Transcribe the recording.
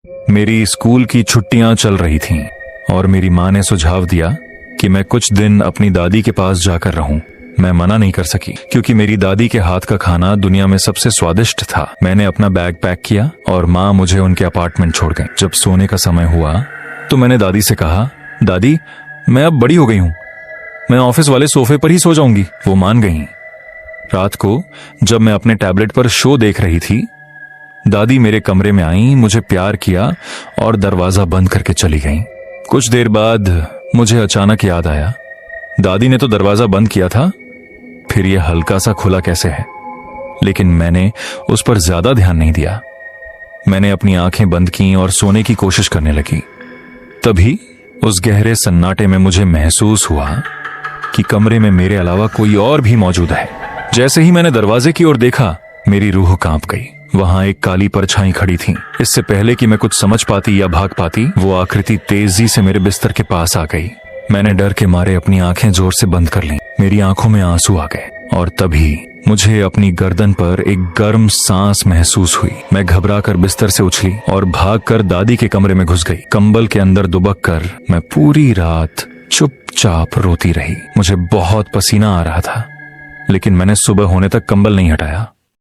मेरी स्कूल की छुट्टियां चल रही थीं और मेरी माँ ने सुझाव दिया कि मैं कुछ दिन अपनी दादी के पास जाकर रहूं। मैं मना नहीं कर सकी क्योंकि मेरी दादी के हाथ का खाना दुनिया में सबसे स्वादिष्ट था। मैंने अपना बैग पैक किया और माँ मुझे उनके अपार्टमेंट छोड़ गई। जब सोने का समय हुआ तो मैंने दादी से कहा, दादी मैं अब बड़ी हो गई हूं, मैं ऑफिस वाले सोफे पर ही सो जाऊंगी। वो मान गई। रात को जब मैं अपने टैबलेट पर शो देख रही थी, दादी मेरे कमरे में आई, मुझे प्यार किया और दरवाजा बंद करके चली गई। कुछ देर बाद मुझे अचानक याद आया, दादी ने तो दरवाजा बंद किया था, फिर यह हल्का सा खुला कैसे है? लेकिन मैंने उस पर ज्यादा ध्यान नहीं दिया। मैंने अपनी आंखें बंद की और सोने की कोशिश करने लगी। तभी उस गहरे सन्नाटे में मुझे महसूस हुआ कि कमरे में मेरे अलावा कोई और भी मौजूद है। जैसे ही मैंने दरवाजे की ओर देखा, मेरी रूह कांप गई। वहां एक काली परछाई खड़ी थी। इससे पहले कि मैं कुछ समझ पाती या भाग पाती, वो आकृति तेजी से मेरे बिस्तर के पास आ गई। मैंने डर के मारे अपनी आंखें जोर से बंद कर लीं। मेरी आंखों में आंसू आ गए और तभी मुझे अपनी गर्दन पर एक गर्म सांस महसूस हुई। मैं घबरा कर बिस्तर से उछली और भागकर दादी के कमरे में घुस गई। कंबल के अंदर दुबक कर मैं पूरी रात चुपचाप रोती रही। मुझे बहुत पसीना आ रहा था, लेकिन मैंने सुबह होने तक कंबल नहीं हटाया।